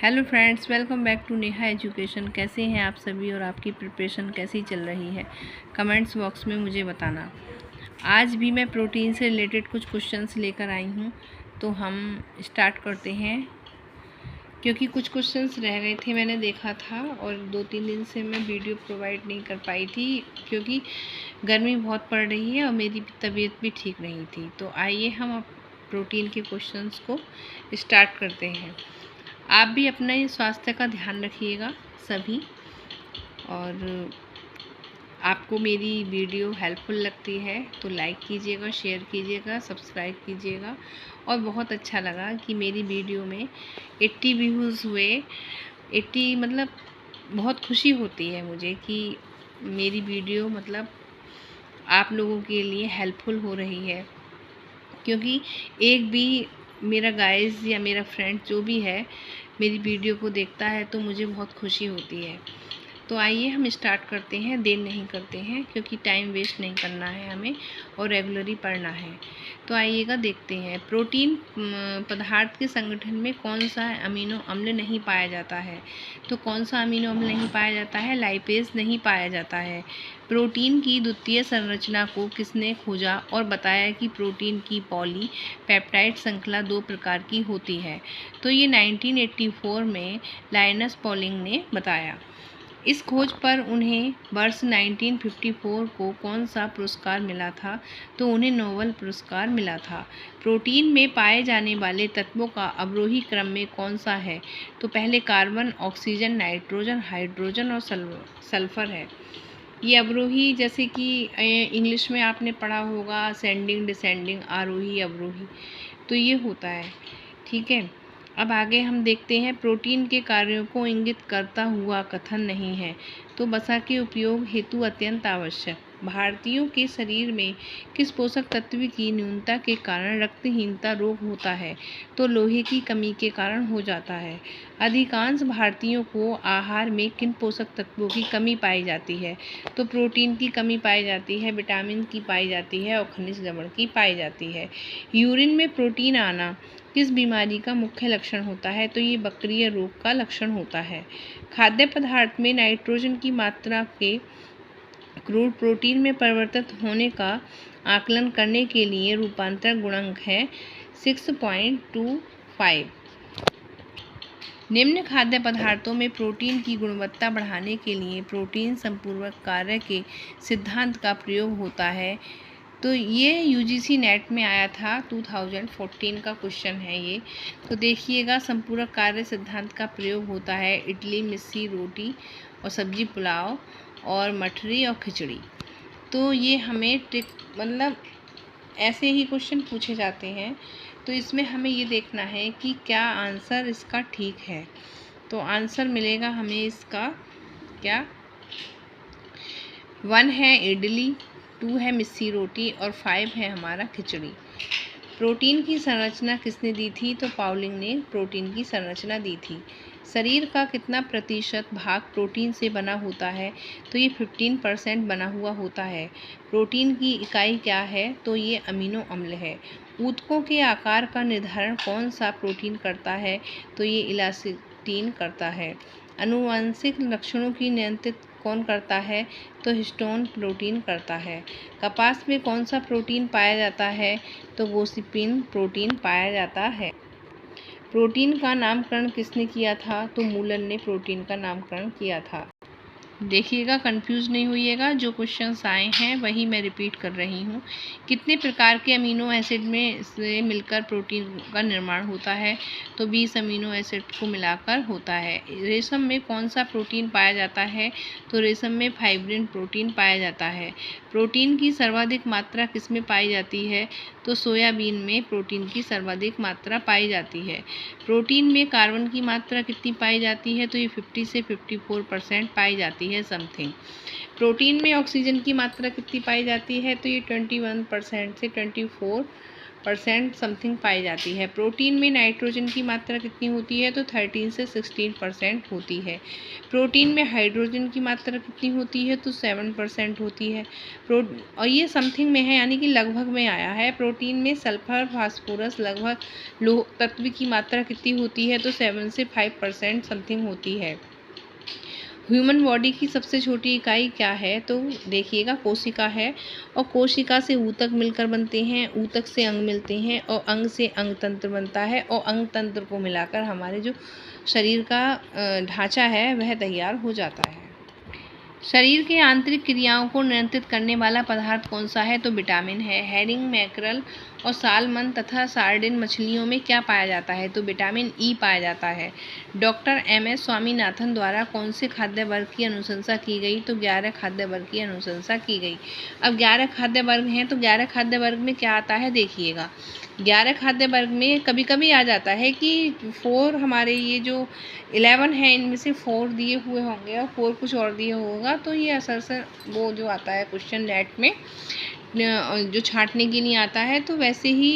Hello friends, welcome back to Neha education. कैसे हैं आप सभी और आपकी प्रिपरेशन कैसी चल रही है? कमेंट्स बॉक्स में मुझे बताना। आज भी मैं प्रोटीन से रिलेटेड कुछ क्वेश्चंस लेकर आई हूँ, तो हम स्टार्ट करते हैं। क्योंकि कुछ क्वेश्चंस रह गए थे, मैंने देखा था, और 2-3 दिन से मैं वीडियो प्रोवाइड नहीं कर पाई थी क्योंकि गर्मी बहुत पड़ रही है और मेरी तबीयत भी ठीक नहीं थी। तो आइए हम अब प्रोटीन के क्वेश्चंस को स्टार्ट करते हैं। आप भी अपने स्वास्थ्य का ध्यान रखिएगा सभी, और आपको मेरी वीडियो हेल्पफुल लगती है तो लाइक कीजिएगा, शेयर कीजिएगा, सब्सक्राइब कीजिएगा। और बहुत अच्छा लगा कि मेरी वीडियो में 80 व्यूज़ हुए। 80 मतलब बहुत खुशी होती है मुझे कि मेरी वीडियो मतलब आप लोगों के लिए हेल्पफुल हो रही है। क्योंकि एक भी मेरा गाइस या मेरा फ्रेंड जो भी है मेरी वीडियो को देखता है तो मुझे बहुत खुशी होती है। तो आइए हम स्टार्ट करते हैं, देर नहीं करते हैं क्योंकि टाइम वेस्ट नहीं करना है हमें और रेगुलरली पढ़ना है। तो आइएगा देखते हैं। प्रोटीन पदार्थ के संगठन में कौन सा अमीनो अम्ल नहीं पाया जाता है? तो कौन सा अमीनो अम्ल नहीं पाया जाता है? लाइपेज नहीं पाया जाता है। प्रोटीन की द्वितीय संरचना को किसने खोजा और बताया कि प्रोटीन की पॉली पेप्टाइड श्रृंखला 2 प्रकार की होती है? तो ये 1984 में लाइनस पॉलिंग ने बताया। इस खोज पर उन्हें वर्ष 1954 को कौन सा पुरस्कार मिला था? तो उन्हें नोबेल पुरस्कार मिला था। प्रोटीन में पाए जाने वाले तत्वों का अवरोही क्रम में कौन सा है? तो पहले कार्बन, ऑक्सीजन, नाइट्रोजन, हाइड्रोजन और सल्फर है। ये अवरोही, जैसे कि इंग्लिश में आपने पढ़ा होगा असेंडिंग, डिसेंडिंग, आरोही, अवरोही, तो ये होता है। ठीक है, अब आगे हम देखते हैं। प्रोटीन के कार्यों को इंगित करता हुआ कथन नहीं है, तो वसा के उपयोग हेतु अत्यंत आवश्यक। भारतीयों के शरीर में किस पोषक तत्व की न्यूनता के कारण रक्तहीनता रोग होता है? तो लोहे की कमी के कारण हो जाता है। अधिकांश भारतीयों को आहार में किन पोषक तत्वों की कमी पाई जाती है? तो प्रोटीन की कमी पाई जाती है, विटामिन की पाई जाती है और खनिज लवण की पाई जाती है। यूरिन में प्रोटीन आना किस बीमारी का मुख्य लक्षण होता है? तो ये बकरिया रोग का लक्षण होता है। खाद्य पदार्थ में नाइट्रोजन की मात्रा के क्रूड प्रोटीन में परिवर्तित होने का आकलन करने के लिए रूपांतर गुणांक है 6.25। निम्न खाद्य पदार्थों में प्रोटीन की गुणवत्ता बढ़ाने के लिए प्रोटीन संपूरक कार्य के सिद्धांत का प्रयोग होता है। तो ये यूजीसी नेट में आया था, 2014 का क्वेश्चन है ये। तो देखिएगा, संपूरक कार्य सिद्धांत का प्रयोग होता है इडली, मिस्सी, रोटी और सब्जी, पुलाव और मठरी और खिचड़ी। तो ये हमें मतलब ऐसे ही क्वेश्चन पूछे जाते हैं, तो इसमें हमें ये देखना है कि क्या आंसर इसका ठीक है। तो आंसर मिलेगा हमें इसका क्या? 1 है इडली, 2 है मिस्सी रोटी और 5 है हमारा खिचड़ी। प्रोटीन की संरचना किसने दी थी? तो पाउलिंग ने प्रोटीन की संरचना दी थी। शरीर का कितना प्रतिशत भाग प्रोटीन से बना होता है? तो ये 15% बना हुआ होता है। प्रोटीन की इकाई क्या है? तो ये अमीनो अम्ल है। ऊतकों के आकार का निर्धारण कौन सा प्रोटीन करता है? तो ये इलास्टिन करता है। आनुवंशिक लक्षणों की नियंत्रित कौन करता है? तो हिस्टोन प्रोटीन करता है। कपास में कौन सा प्रोटीन पाया जाता है? तो गोसिपिन प्रोटीन पाया जाता है। प्रोटीन का नामकरण किसने किया था? तो मूलन ने प्रोटीन का नामकरण किया था। देखिएगा, कंफ्यूज नहीं होइएगा, जो क्वेश्चंस आए हैं वही मैं रिपीट कर रही हूँ। कितने प्रकार के अमीनो एसिड में से मिलकर प्रोटीन का निर्माण होता है? तो 20 अमीनो एसिड को मिलाकर होता है। रेशम में कौन सा प्रोटीन पाया जाता है? तो रेशम में फाइब्रिन प्रोटीन पाया जाता है। प्रोटीन की सर्वाधिक मात्रा किसमें पाई जाती है? तो सोयाबीन में प्रोटीन की सर्वाधिक मात्रा पाई जाती है। प्रोटीन में कार्बन की मात्रा कितनी पाई जाती है? तो ये 50 से 54% पाई जाती है समथिंग। प्रोटीन में ऑक्सीजन की मात्रा कितनी पाई जाती है? तो ये 21% से 24 % समथिंग पाई जाती है। प्रोटीन में नाइट्रोजन की मात्रा कितनी होती है? तो 13 से 16% होती है। प्रोटीन में हाइड्रोजन की मात्रा कितनी होती है? तो 7% होती है। और ये समथिंग में है, यानी कि लगभग में आया है। प्रोटीन में सल्फर, फास्फोरस, लगभग लोह तत्व की मात्रा कितनी होती है? तो 7 से 5% समथिंग होती है। ह्यूमन बॉडी की सबसे छोटी इकाई क्या है? तो देखिएगा, कोशिका है। और कोशिका से ऊतक मिलकर बनते हैं, ऊतक से अंग मिलते हैं, और अंग से अंग तंत्र बनता है, और अंग तंत्र को मिलाकर हमारे जो शरीर का ढांचा है वह तैयार हो जाता है। शरीर के आंतरिक क्रियाओं को नियंत्रित करने वाला पदार्थ कौन सा है? तो विटामिन है। हेरिंग, मैकरल और सालमन तथा सार्डिन मछलियों में क्या पाया जाता है? तो विटामिन ई पाया जाता है। डॉक्टर MS स्वामीनाथन द्वारा कौन से खाद्य वर्ग की अनुशंसा की गई? तो 11 खाद्य वर्ग की अनुशंसा की गई। अब 11 खाद्य वर्ग हैं, तो 11 खाद्य वर्ग में क्या आता है देखिएगा। 11 खाद्य वर्ग में कभी कभी आ जाता है कि 4 हमारे ये जो 11 है इनमें से 4 दिए हुए होंगे और 4 कुछ और दिए होगा, तो ये असर से वो जो आता है क्वेश्चन नेट में जो छांटने के लिए आता है, तो वैसे ही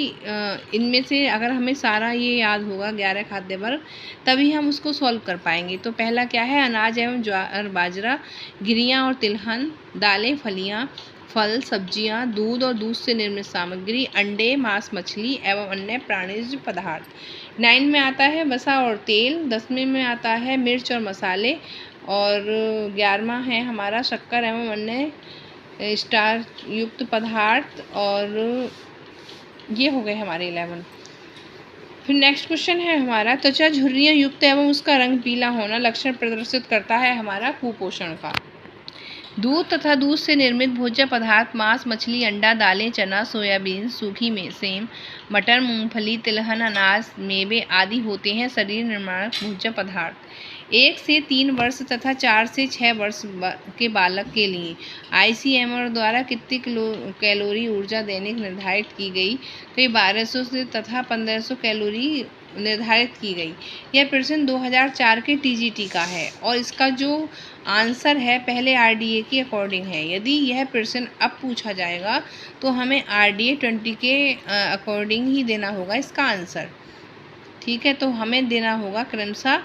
इनमें से अगर हमें सारा ये याद होगा 11 खाद्य वर्ग, तभी हम उसको सॉल्व कर पाएंगे। तो पहला क्या है? अनाज एवं ज्वार बाजरा, गिरियाँ और तिलहन, दालें, फलियाँ, फल, सब्जियां, दूध और दूध से निर्मित सामग्री, अंडे, मांस, मछली एवं अन्य प्राणिज पदार्थ। 9 में आता है वसा और तेल। 10वें में आता है मिर्च और मसाले। और 11वां है हमारा शक्कर एवं अन्य स्टार्च युक्त पदार्थ। और ये हो गए हमारे 11। फिर नेक्स्ट क्वेश्चन है हमारा, त्वचा झुर्रियाँ युक्त एवं उसका रंग पीला होना लक्षण प्रदर्शित करता है हमारा कुपोषण का। दूध तथा दूध से निर्मित भोज्य पदार्थ मांस, मछली, अंडा, दालें, चना, सोयाबीन, सूखी सेम, मटर, मूंगफली, तिलहन, अनाज, मेवे आदि होते हैं शरीर निर्माणक भोज्य पदार्थ। 1 से 3 वर्ष तथा 4 से 6 वर्ष के बालक के लिए ICMR द्वारा कितनी कैलोरी ऊर्जा दैनिक निर्धारित की गई? तो ये 1200 से तथा 1500 कैलोरी निर्धारित की गई। यह प्रश्न 2004 के TGT का है और इसका जो आंसर है पहले RDA के अकॉर्डिंग है। यदि यह प्रश्न अब पूछा जाएगा तो हमें RDA 20 के अकॉर्डिंग ही देना होगा इसका आंसर। ठीक है, तो हमें देना होगा क्रमशः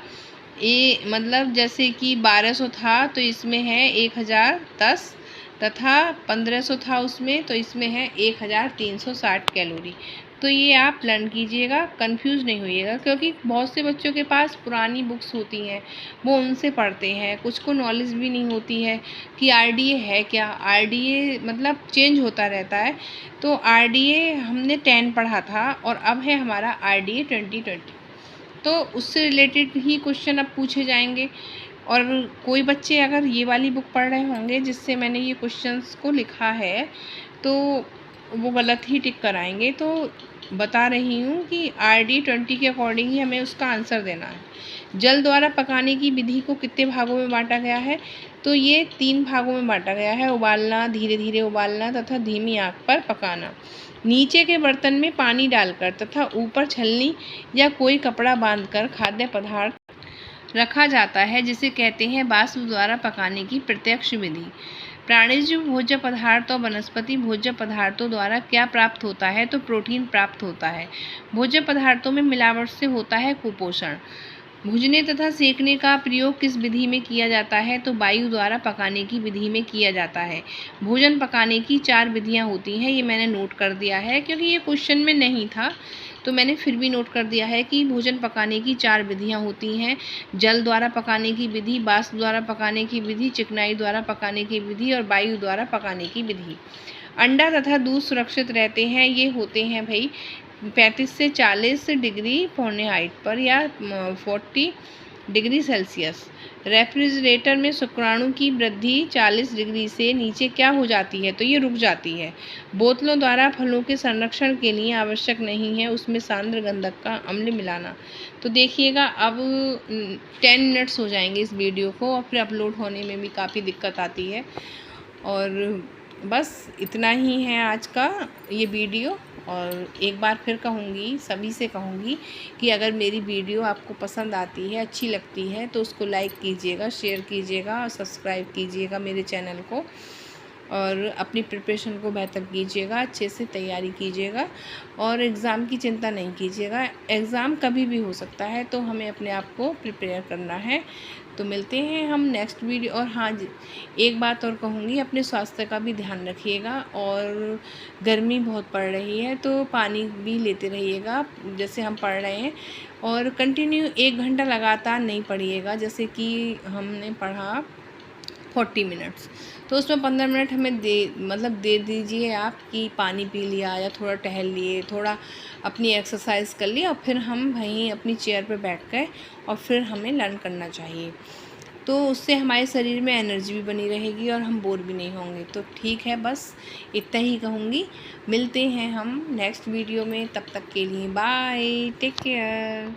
मतलब जैसे कि 1200 था तो इसमें है 1010 तथा 1500 था उसमें, तो इसमें है 1360 कैलोरी। तो ये आप लर्न कीजिएगा, कंफ्यूज नहीं होइएगा, क्योंकि बहुत से बच्चों के पास पुरानी बुक्स होती हैं, वो उनसे पढ़ते हैं, कुछ को नॉलेज भी नहीं होती है कि RDA है क्या। RDA मतलब चेंज होता रहता है। तो RDA हमने 10 पढ़ा था और अब है हमारा RDA 2020, तो उससे रिलेटेड ही क्वेश्चन अब पूछे जाएंगे। और कोई बच्चे अगर ये वाली बुक पढ़ रहे होंगे जिससे मैंने ये क्वेश्चंस को लिखा है, तो वो गलत ही टिक कराएंगे। तो बता रही हूँ कि RDA 20 के अकॉर्डिंग ही हमें उसका आंसर देना है। जल द्वारा पकाने की विधि को कितने भागों में बांटा गया है? तो ये 3 भागों में बांटा गया है, उबालना, धीरे धीरे उबालना तथा धीमी आंच पर पकाना। नीचे के बर्तन में पानी डालकर तथा ऊपर छलनी या कोई कपड़ा बांधकर खाद्य पदार्थ रखा जाता है, जिसे कहते हैं वाष्प द्वारा पकाने की प्रत्यक्ष विधि। प्राणिज भोज्य पदार्थ और वनस्पति भोज्य पदार्थों द्वारा क्या प्राप्त होता है? तो प्रोटीन प्राप्त होता है। भोज्य पदार्थों में मिलावट से होता है कुपोषण। भूनने तथा सेकने का प्रयोग किस विधि में किया जाता है? तो वायु द्वारा पकाने की विधि में किया जाता है। भोजन पकाने की 4 विधियां होती हैं, ये मैंने नोट कर दिया है क्योंकि ये क्वेश्चन में नहीं था, तो मैंने फिर भी नोट कर दिया है कि भोजन पकाने की 4 विधियां होती हैं। जल द्वारा पकाने की विधि, वाष्प द्वारा पकाने की विधि, चिकनाई द्वारा पकाने की विधि और वायु द्वारा पकाने की विधि। अंडा तथा दूध सुरक्षित रहते हैं, ये होते हैं भाई 35 से 40 डिग्री फ़ारेनहाइट पर या 40 डिग्री सेल्सियस। रेफ्रिजरेटर में शुक्राणु की वृद्धि 40 डिग्री से नीचे क्या हो जाती है? तो ये रुक जाती है। बोतलों द्वारा फलों के संरक्षण के लिए आवश्यक नहीं है उसमें सांद्र गंधक का अम्ल मिलाना। तो देखिएगा अब 10 मिनट्स हो जाएंगे इस वीडियो को और फिर अपलोड होने में भी काफ़ी दिक्कत आती है। और बस इतना ही है आज का ये वीडियो। और एक बार फिर कहूँगी, सभी से कहूँगी कि अगर मेरी वीडियो आपको पसंद आती है, अच्छी लगती है, तो उसको लाइक कीजिएगा, शेयर कीजिएगा और सब्सक्राइब कीजिएगा मेरे चैनल को। और अपनी प्रिपरेशन को बेहतर कीजिएगा, अच्छे से तैयारी कीजिएगा और एग्ज़ाम की चिंता नहीं कीजिएगा। एग्ज़ाम कभी भी हो सकता है, तो हमें अपने आप को प्रिपेयर करना है। तो मिलते हैं हम नेक्स्ट वीडियो। और हाँ जी, एक बात और कहूँगी, अपने स्वास्थ्य का भी ध्यान रखिएगा और गर्मी बहुत पड़ रही है तो पानी भी लेते रहिएगा जैसे हम पढ़ रहे हैं। और कंटिन्यू 1 घंटा लगातार नहीं पढ़िएगा, जैसे कि हमने पढ़ा 40 मिनट्स, तो उसमें 15 मिनट हमें दे दीजिए आप कि पानी पी लिया या थोड़ा टहल लिए, थोड़ा अपनी एक्सरसाइज कर लिया और फिर हम वहीं अपनी चेयर पे बैठ गए और फिर हमें लर्न करना चाहिए। तो उससे हमारे शरीर में एनर्जी भी बनी रहेगी और हम बोर भी नहीं होंगे। तो ठीक है, बस इतना ही कहूँगी। मिलते हैं हम नेक्स्ट वीडियो में, तब तक के लिए बाय, टेक केयर।